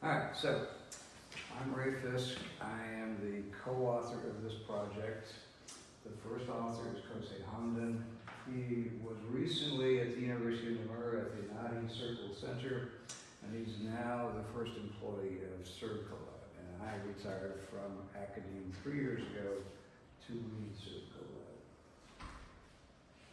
All right, so I'm Ray Fisk. I am the co-author of this project. The first author is Qusay Hamdan. He was recently at the University of Montreal at the Nadi Circle Center, and he's now the first employee of CertCollab. And I retired from academia 3 years ago to lead CertCollab.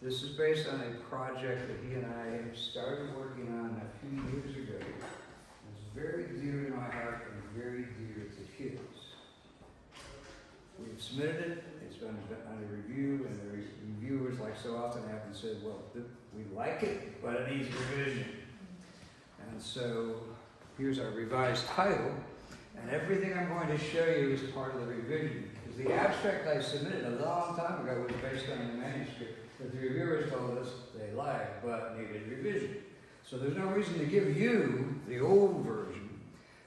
This is based on a project that he and I started working on a few years ago. It's very dear to my heart and very dear to his. We've submitted it, it's been under review, and the reviewers, like so often happen, said, well, we like it, but it needs revision. And so here's our revised title, and everything I'm going to show you is part of the revision. Because the abstract I submitted a long time ago was based on the manuscript that the reviewers told us they liked, but needed revision. So there's no reason to give you the old version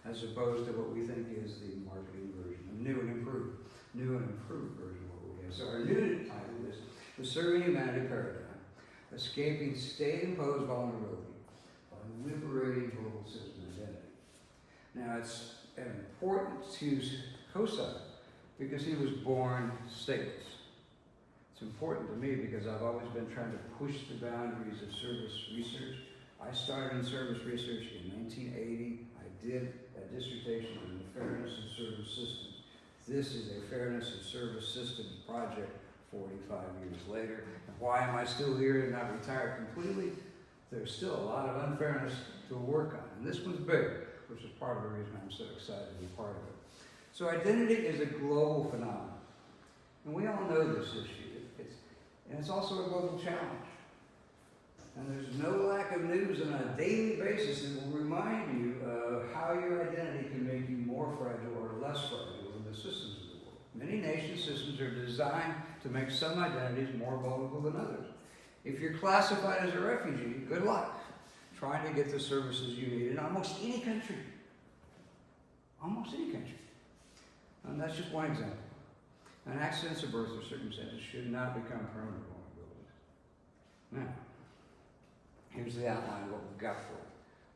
as opposed to what we think is the marketing version, a new and improved version of what we have. So our new title is The Serving Humanity Paradigm, Escaping State-Imposed Vulnerability by Liberating Global Citizen Identity. Now it's important to Qusay because he was born stateless. It's important to me because I've always been trying to push the boundaries of service research. I started in service research in 1980. I did a dissertation on the fairness of service systems. This is a fairness of service systems project 45 years later. And why am I still here and not retired completely? There's still a lot of unfairness to work on. And this one's big, which is part of the reason I'm so excited to be part of it. So identity is a global phenomenon. And we all know this issue. And it's also a global challenge. And there's no lack of news on a daily basis that will remind you of how your identity can make you more fragile or less fragile than the systems of the world. Many nation systems are designed to make some identities more vulnerable than others. If you're classified as a refugee, good luck trying to get the services you need in almost any country. Almost any country. And that's just one example. And accidents of birth or circumstances should not become permanent vulnerabilities. Now, here's the outline of what we've got for it.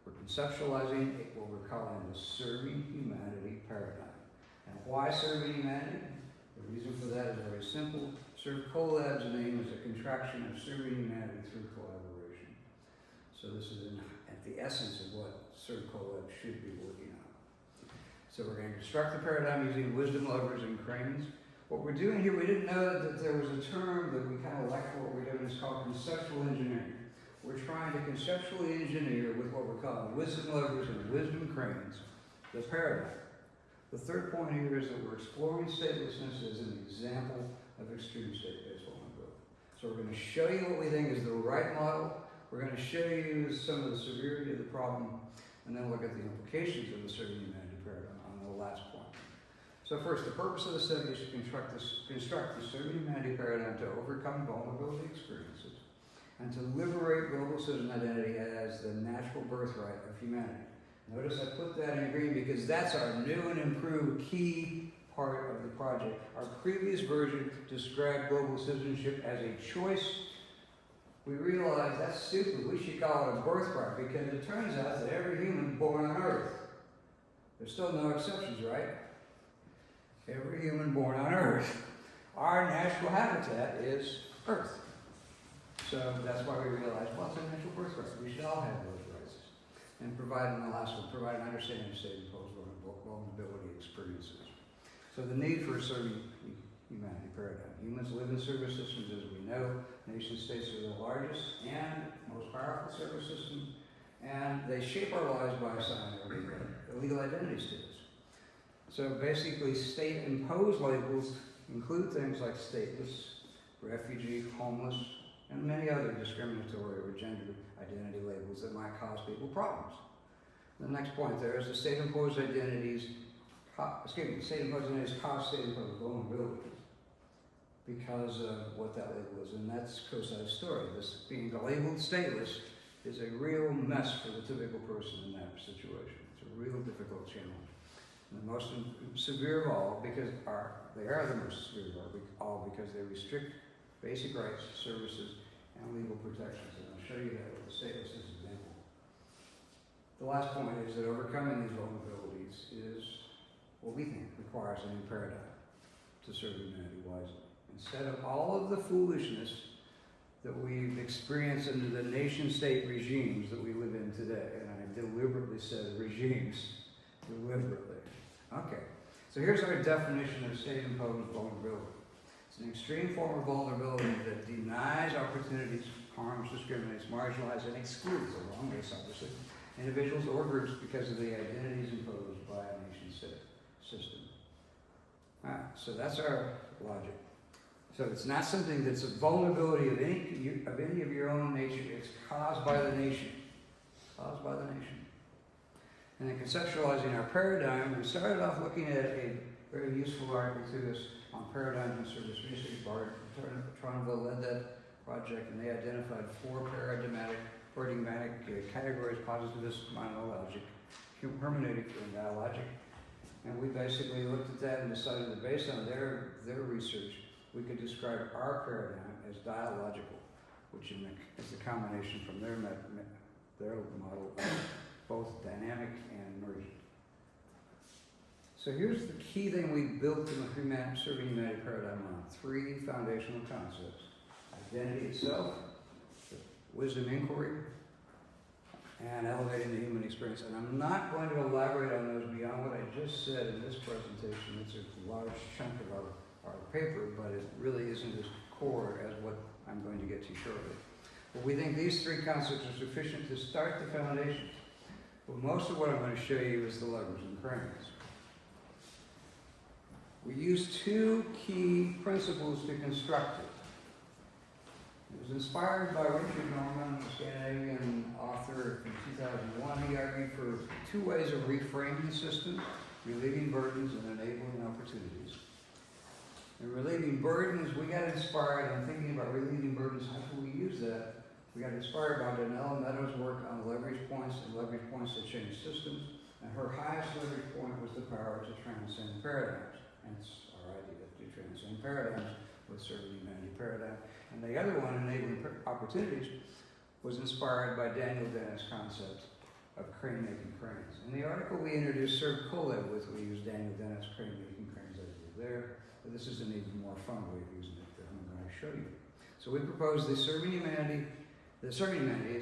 We're conceptualizing what we're calling the serving humanity paradigm. And why serving humanity? The reason for that is very simple. CertCollab's name is a contraction of serving humanity through collaboration. So this is at the essence of what CertCollab should be working on. So we're going to construct the paradigm using wisdom levers and cranes. What we're doing here, we didn't know that there was a term that we kind of like for what we're doing. It's called conceptual engineering. We're trying to conceptually engineer with what we're calling wisdom levers and wisdom cranes, the paradigm. The third point here is that we're exploring statelessness as an example of extreme state-based vulnerability. So we're going to show you what we think is the right model. We're going to show you some of the severity of the problem, and then look at the implications of the serving humanity paradigm on the last point. So first, the purpose of the study is to construct the serving humanity paradigm to overcome vulnerability experiences and to liberate global citizen identity as the natural birthright of humanity. Notice I put that in green because that's our new and improved key part of the project. Our previous version described global citizenship as a choice. We realized that's stupid. We should call it a birthright because it turns out that every human born on Earth, there's still no exceptions, right? Every human born on Earth, our natural habitat is Earth. So that's why we realized, well, it's a natural birthright. We should all have those rights. And provide, in the last one, provide an understanding of state-imposed vulnerability experiences. So the need for a serving humanity paradigm. Humans live in service systems, as we know. Nation states are the largest and most powerful service system, and they shape our lives by assigning illegal identities to us. So basically, state-imposed labels include things like stateless, refugee, homeless, and many other discriminatory or gender identity labels that might cause people problems. The next point there is the state-imposed identities, state-imposed identities cause state-imposed vulnerability because of what that label is, and that's Qusay's story. This being labeled stateless is a real mess for the typical person in that situation. It's a real difficult challenge. And the most severe of all, because they are the most severe of all because they restrict basic rights, services, and legal protections. And I'll show you that with the statelessness example. The last point is that overcoming these vulnerabilities indicates is what we think requires a new paradigm to serve humanity wisely. Instead of all of the foolishness that we've experienced under the nation-state regimes that we live in today, and I deliberately said regimes, deliberately. Okay, so here's our definition of state-imposed vulnerability. It's an extreme form of vulnerability that denies opportunities, harms, discriminates, marginalizes, and excludes, a wrong case obviously, individuals or groups because of the identities imposed by a nation-state system. All right, so that's our logic. So it's not something that's a vulnerability of any of your own nature. It's caused by the nation. Caused by the nation. And in conceptualizing our paradigm, we started off looking at a very useful article to us on paradigm and service research. Bart Tronville led that project, and they identified 4 paradigmatic categories: positivist, monologic, hermeneutic, and dialogic. And we basically looked at that and decided that based on their research, we could describe our paradigm as dialogical, which is the combination from their model of both dynamic and emergent. So here's the key thing we built in the serving humanity paradigm on: 3 foundational concepts: identity itself, wisdom inquiry, and elevating the human experience. And I'm not going to elaborate on those beyond what I just said in this presentation. It's a large chunk of our paper, but it really isn't as core as what I'm going to get to shortly. But we think these 3 concepts are sufficient to start the foundations. But most of what I'm going to show you is the levers and cranes. We use 2 key principles to construct it. It was inspired by Richard Norman, a Scandinavian author from 2001. He argued for 2 ways of reframing the system: relieving burdens and enabling opportunities. In relieving burdens, we got inspired in thinking about relieving burdens. How can we use that? We got inspired by Daniela Meadows' work on leverage points and leverage points that change systems. And her highest leverage point was the power to transcend paradigms. Hence our idea to transcend paradigms with serving humanity paradigm. And the other one, enabling opportunities, was inspired by Daniel Dennett's concept of crane-making cranes. In the article we introduced Serve Kolev with, we used Daniel Dennett's crane-making cranes idea there. But this is an even more fun way of using it that I'm going to show you. So we propose the serving humanity is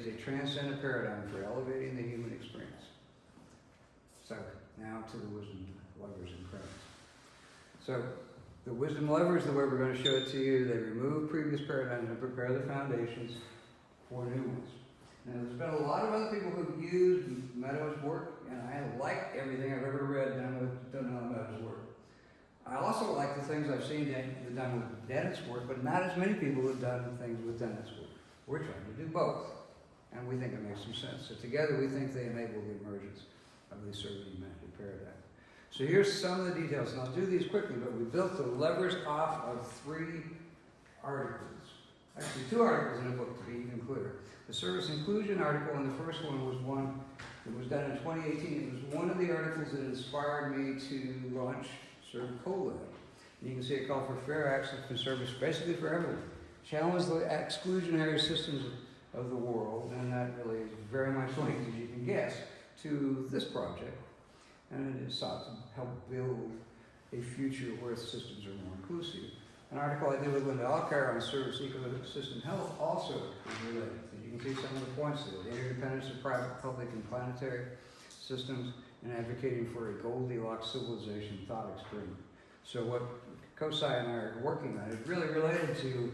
a transcendent paradigm for elevating the human experience. So now to the wisdom levers and cranes. So the wisdom levers, the way we're going to show it to you, they remove previous paradigms and prepare the foundations for new ones. Now, there's been a lot of other people who've used Meadows' work, and I like everything I've ever read done on Meadows' work. I also like the things I've seen done with Dennett's work, but not as many people have done things with Dennett's work. We're trying to do both, and we think it makes some sense. So together, we think they enable the emergence of the serving humanity paradigm. So here's some of the details, and I'll do these quickly, but we built the levers off of 3 articles. Actually, 2 articles in the book, to be even clearer. The service inclusion article, and the first one was one that was done in 2018. It was one of the articles that inspired me to launch Serve Kolev. And you can see it called for fair access to service, basically for everyone. Challenge the exclusionary systems of the world, and that really is very much linked, as you can guess, to this project. And it is sought to help build a future where systems are more inclusive. An article I did with Linda Alcar on service ecosystem health also is related. You can see some of the points there: the interdependence of private, public, and planetary systems, and advocating for a Goldilocks civilization thought experiment. So what Qusay and I are working on is really related to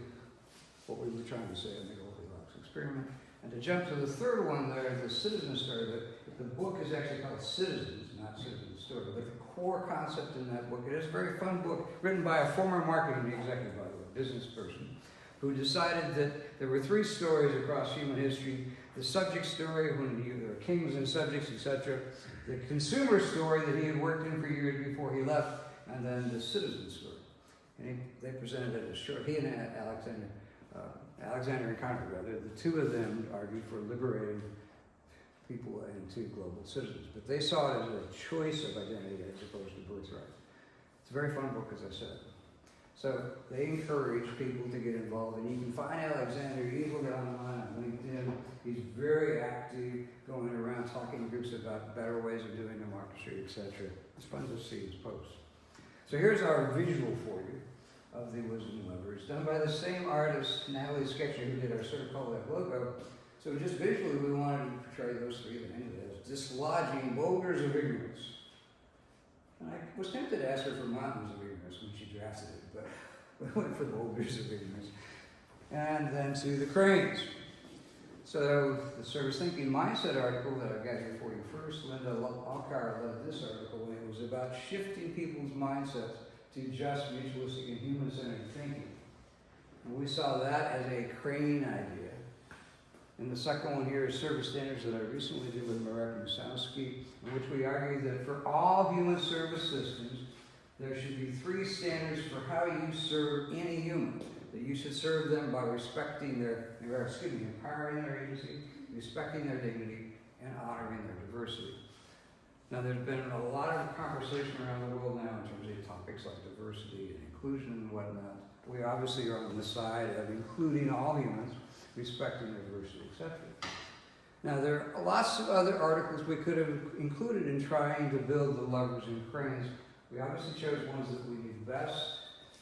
what we were trying to say in the Goldilocks experiment. And to jump to the third one there, the citizen story, the book is actually called Citizens, not Citizen Story, but the core concept in that book, it is a very fun book written by a former marketing executive, by the way, business person, who decided that there were 3 stories across human history: the subject story, when there were kings and subjects, etc., the consumer story that he had worked in for years before he left, and then the citizen story. And they presented it as short. He and Alexander and Conrad, rather, the 2 of them argued for liberating people into global citizens. But they saw it as a choice of identity as opposed to birthright. It's a very fun book, as I said. So they encourage people to get involved, and you can find Alexander easily online on LinkedIn. He's very active, going around talking to groups about better ways of doing democracy, etc. It's fun to see his posts. So here's our visual for you of the wisdom lever. It's done by the same artist, Natalie Sketcher, who did our Circle Lab logo. So just visually, we wanted to portray those three as dislodging boulders of ignorance. And I was tempted to ask her for mountains of ignorance when she drafted it, but we went for boulders of ignorance. And then to the cranes. So the service thinking mindset article that I've got here for you first, Linda Alcar led this article, and it was about shifting people's mindsets to just mutualistic and human-centered thinking. And we saw that as a crane idea. And the second one here is service standards that I recently did with Marek Musowski, in which we argued that for all human service systems, there should be 3 standards for how you serve any human. That you should serve them by respecting empowering their agency, respecting their dignity, and honoring their diversity. Now, there's been a lot of conversation around the world now in terms of topics like diversity and inclusion and whatnot. We obviously are on the side of including all humans, respecting their diversity, etc. Now, there are lots of other articles we could have included in trying to build the levers and cranes. We obviously chose ones that we knew best.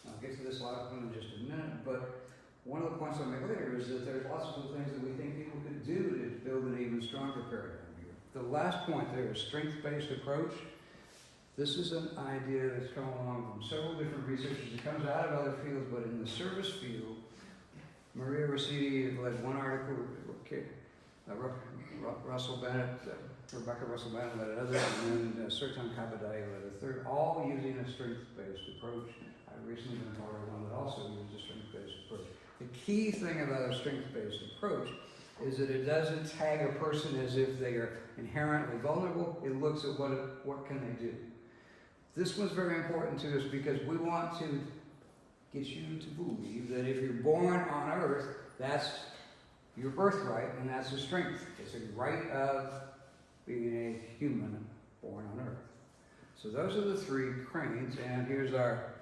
I'll get to this last one in just a minute, but one of the points I'll make later is that there's lots of things that we think people could do to build an even stronger paradigm here. The last point there is strength-based approach. This is an idea that's come along from several different researchers. It comes out of other fields, but in the service field, Maria Rossini led one article, Russell Bennett, Rebecca Russell Bennett led another, and then Sertan Kabadai led a third, all using a strength-based approach. I've recently been part of one that also uses a strength-based approach. The key thing about a strength-based approach is that it doesn't tag a person as if they are inherently vulnerable. It looks at what can they do. This was very important to us because we want to get you to believe that if you're born on Earth, that's your birthright, and that's a strength. It's a right of being a human born on Earth. So those are the 3 cranes, and here's our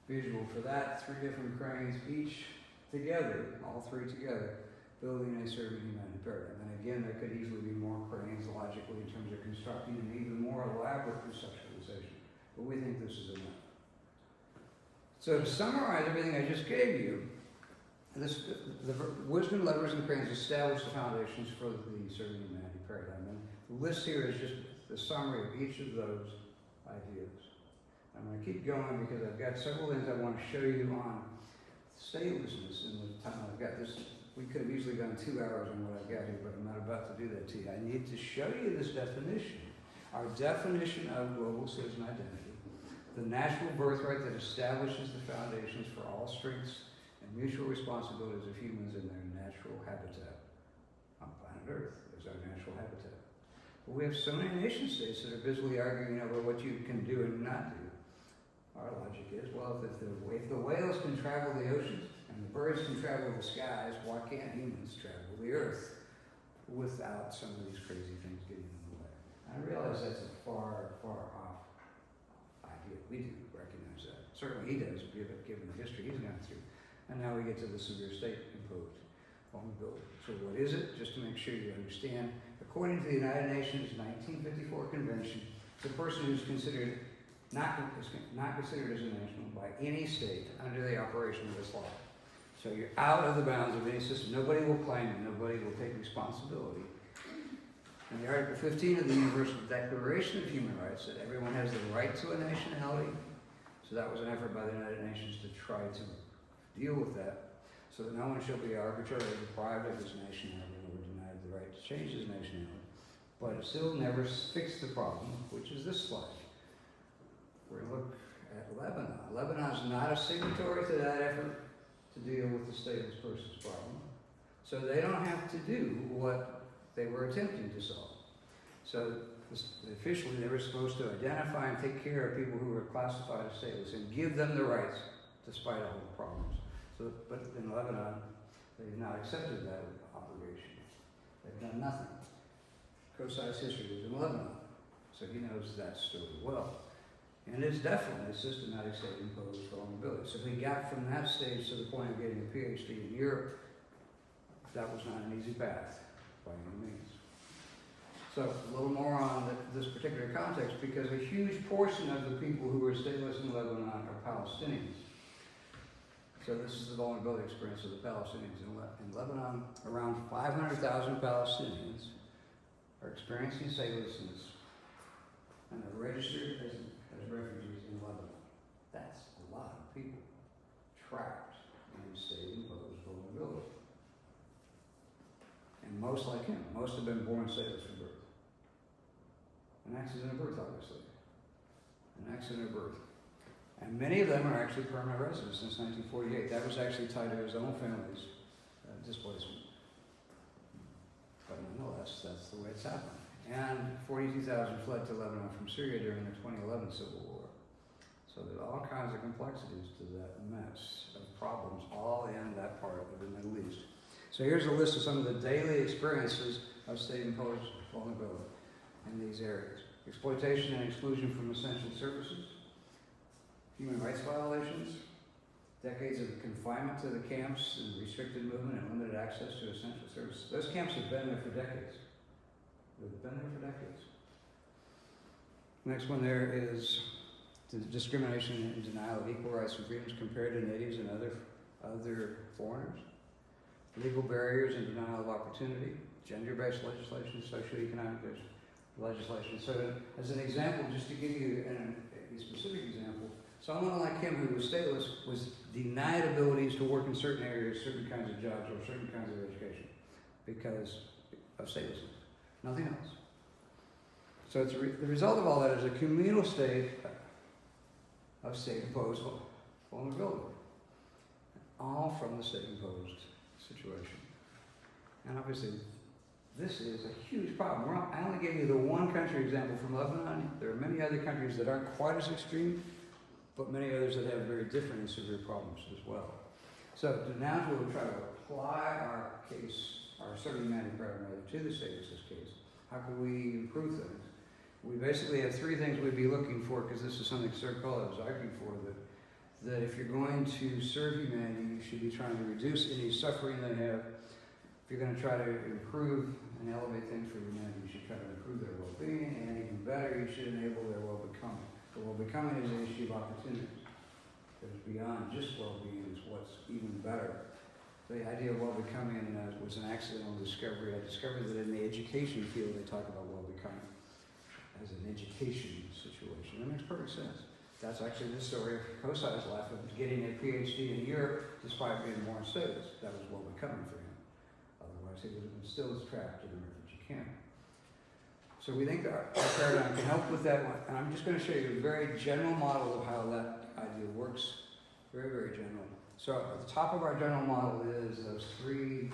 visual for that. 3 different cranes, each together, all 3 together, building a serving humanity paradigm. And again, there could easily be more cranes logically in terms of constructing an even more elaborate conceptualization. But we think this is enough. So to summarize everything I just gave you, the wisdom, levers, and cranes establish the foundations for the serving humanity paradigm. And the list here is just the summary of each of those ideas. I'm going to keep going because I've got several things I want to show you on statelessness in the time I've got. This, we could have easily gone 2 hours on what I've got here, but I'm not about to do that to you. I need to show you this definition, our definition of global citizen identity. The natural birthright that establishes the foundations for all strengths and mutual responsibilities of humans in their natural habitat on planet Earth is our natural habitat. But we have so many nation states that are busily arguing over what you can do and not do. Our logic is, well, if the whales can travel the oceans and the birds can travel the skies, why can't humans travel the Earth without some of these crazy things getting in the way? I realize that's a far, far off idea. We do recognize that. Certainly he does, given the history he's gone through. And now we get to the severe state imposed vulnerability. So what is it? Just to make sure you understand, according to the United Nations 1954 Convention, it's a person who's considered not considered as a national by any state under the operation of this law. So you're out of the bounds of any system. Nobody will claim you. Nobody will take responsibility. And the Article 15 of the Universal Declaration of Human Rights said everyone has the right to a nationality. So that was an effort by the United Nations to try to deal with that, so that no one shall be arbitrarily deprived of his nationality or denied the right to change his nationality. But it still never fixed the problem, which is this slide. We're going to look at Lebanon. Lebanon is not a signatory to that effort to deal with the stateless person's problem. So they don't have to do what they were attempting to solve. So officially they were supposed to identify and take care of people who were classified as stateless and give them the rights despite all the problems. So, but in Lebanon, they've not accepted that obligation. They've done nothing. Qusay's history was in Lebanon, so he knows that story well. And it's definitely a systematic state-imposed vulnerability. So he got from that stage to the point of getting a PhD in Europe. That was not an easy path, by any means. So a little more on this particular context, because a huge portion of the people who are stateless in Lebanon are Palestinians. So this is the vulnerability experience of the Palestinians. In Lebanon, around 500,000 Palestinians are experiencing statelessness and are registered as refugees in Lebanon. That's a lot of people trapped in state-imposed vulnerability. And most like him, most have been born stateless from birth. An accident of birth, obviously. An accident of birth. And many of them are actually permanent residents since 1948. That was actually tied to his own family's displacement. But nonetheless, that's the way it's happened. And 42,000 fled to Lebanon from Syria during the 2011 civil war. So there's all kinds of complexities to that mess of problems, all in that part of the Middle East. So here's a list of some of the daily experiences of state-imposed vulnerability in these areas. Exploitation and exclusion from essential services, human rights violations, decades of confinement to the camps and restricted movement and limited access to essential services. Those camps have been there for decades. They've been there for decades. Next one there is the discrimination and denial of equal rights and freedoms compared to natives and other foreigners. Legal barriers and denial of opportunity, gender-based legislation, socioeconomic legislation. So as an example, just to give you a specific example, someone like him who was stateless was denied abilities to work in certain areas, certain kinds of jobs, or certain kinds of education because of statelessness. Nothing else. So it's the result of all that is a communal state of state-imposed vulnerability. All from the state-imposed situation. And obviously, this is a huge problem. I only gave you the one country example from Lebanon. There are many other countries that aren't quite as extreme, but many others that have very different and severe problems as well. So now we'll try to apply our case, our asserted humanity program to the statelessness case. How can we improve things? We basically have three things we'd be looking for, because this is something Sir Colla was arguing for, that if you're going to serve humanity, you should be trying to reduce any suffering they have. If you're going to try to improve and elevate things for humanity, you should try to improve their well-being, and even better, you should enable their well-becoming. The well-becoming is an issue of opportunity. It's beyond just well-being, it's what's even better. The idea of well-becoming was an accidental discovery. I discovered that in the education field, they talk about well-becoming as an education situation. That makes perfect sense. That's actually the story of Qusay's life, of getting a PhD in Europe despite being born stateless. That was well-becoming for him. Otherwise, he would have been still trapped in the refugee camp. So we think our paradigm can help with that one. And I'm just going to show you a very general model of how that idea works. Very, very general. So at the top of our general model is those three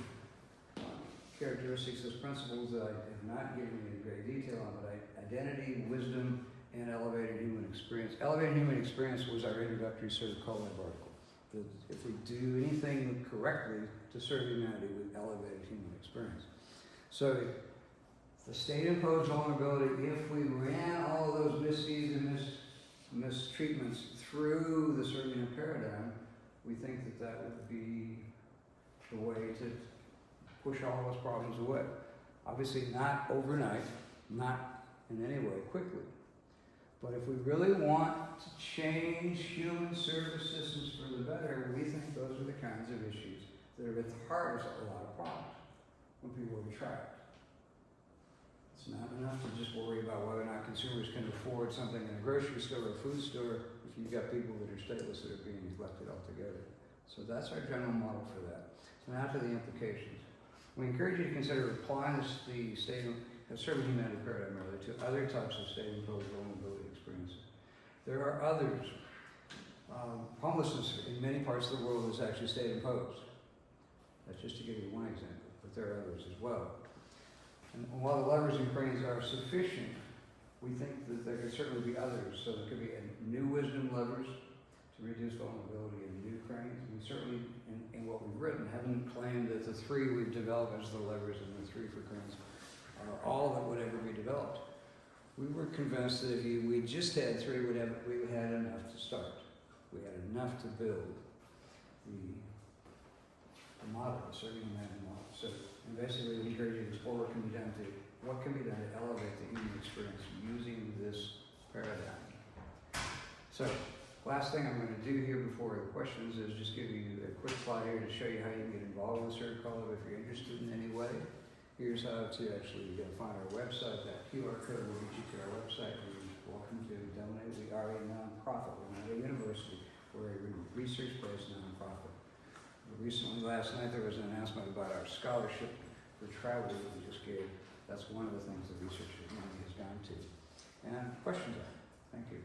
characteristics, those principles that I have not given you in great detail on, but identity, wisdom, and elevated human experience. Elevated human experience was our introductory Sir Colla article. That if we do anything correctly to serve humanity with elevated human experience. So the state-imposed vulnerability, if we ran all of those misdeeds and mistreatments through the serving paradigm, we think that that would be the way to push all those problems away. Obviously not overnight, not in any way quickly. But if we really want to change human service systems for the better, we think those are the kinds of issues that are at the heart of a lot of problems when people are trapped. It's not enough to just worry about whether or not consumers can afford something in a grocery store or a food store if you've got people that are stateless that are being neglected altogether. So that's our general model for that. So now to the implications. We encourage you to consider applying the state of serving humanity paradigm to other types of state-imposed vulnerability experiences. There are others. Homelessness in many parts of the world is actually state-imposed. That's just to give you one example, but there are others as well. And while the levers and cranes are sufficient, we think that there could certainly be others. So there could be new wisdom levers to reduce vulnerability and new cranes. We certainly, in what we've written, haven't claimed that the three we've developed as the levers and the three for cranes are all that would ever be developed. we were convinced that if we just had three, we would have enough to start. We had enough to build the model, the serving humanity model. So, and basically, we encourage you to explore what can be done to elevate the human experience using this paradigm. So, last thing I'm going to do here before the questions is just give you a quick slide here to show you how you can get involved with Circle Club if you're interested in any way. Here's how to actually find our website. That QR code will get you to our website. You're welcome to donate. We are a nonprofit. We're not a university. We're a research-based nonprofit. Recently, last night, there was an announcement about our scholarship for travel that we just gave. That's one of the things the research money has gone to. And questions are. Thank you.